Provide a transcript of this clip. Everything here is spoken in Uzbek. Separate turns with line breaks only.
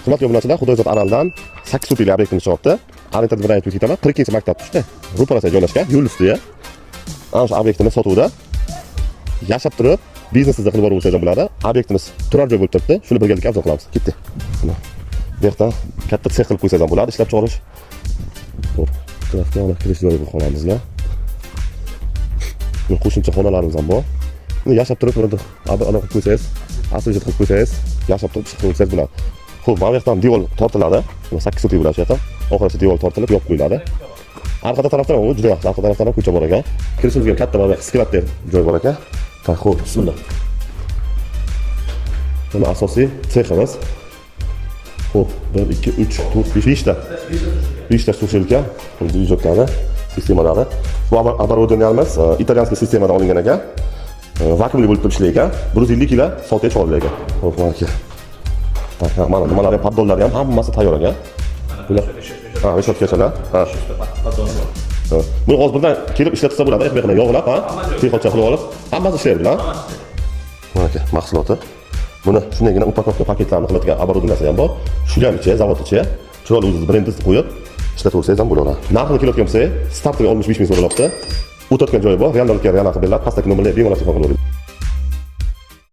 Hurmatli obunachilar, Xudoyzod Araldan 8 sotixli obyektini chiqyapti. Arentada bir aytib ketaman. 42-maktab tushdi. Ro'parasiga joylashgan, yo'l ustida. Ana shu obyektini sotuvda. Yashab turib, biznesingizda qilib borib o'tsangiz bo'ladi. Obyektimiz turar joy bo'lib turibdi. Shuni birgalikda arzon qilamiz. Ketdi. Bu yerdan katta sex qilib qo'ysangiz ham bo'ladi, ishlab chiqarish. Xo'p, tarafga olib kirish joyi bu xonamizga. Bu qo'shimcha xonalarimiz ham bor. Buni yashab turib, buni anaqa qilib qo'ysangiz, asl qilib qo'ysangiz, yashab turib chiqib qo'ysangiz bo'ladi. Xo'p, mana bu yerdan devor tortiladi. 8 sotix bo'ladi shu yerda. Oxirida devor tortilib yopib qo'yiladi. Arqa tarafdan u juda yaxshi, arqa tarafdan ko'cha bor ekan. Kirishimizga katta mana skvatli joy bor ekan. Xo'p, bismillah. Buni asosiy seximiz. Xo'p, 1 2 3 4 5 ta. 5 ta sushilka, dvijoklar, sistemalari. Bu оборудованиemiz italyanskiy sistemadan olingan ekan. Vakuumli bo'lib ishlaydi. 150 kg soatga chiqaradi ekan. Xo'p, mana aka. Mana nimalar ham, paddonlar ham hammasi tayyor ekan. Bular ha, reshotkagachalar. Ha. Buni hozir birdan kelib ishlatsa bo'ladi, ehtiyoqni yog'lab, ha, texnika qilib olib, hammasi ishlaydi bilan. Mana aka, mahsuloti. Buni shundagina upakovka paketlarni qiladigan оборудованиesi ham bor. Shunga ham ichi, zavod ichi. Chiroyli o'zingiz brendingizni qo'yib ishlatib ham bo'ladi. Narxini kelayotgan bo'lsa, startga 65 ming so'ralmoqda. O'tayotgan joyi bor, reallikka real qilib beriladi, pastdagi nomerlarga bemalol telefon qilib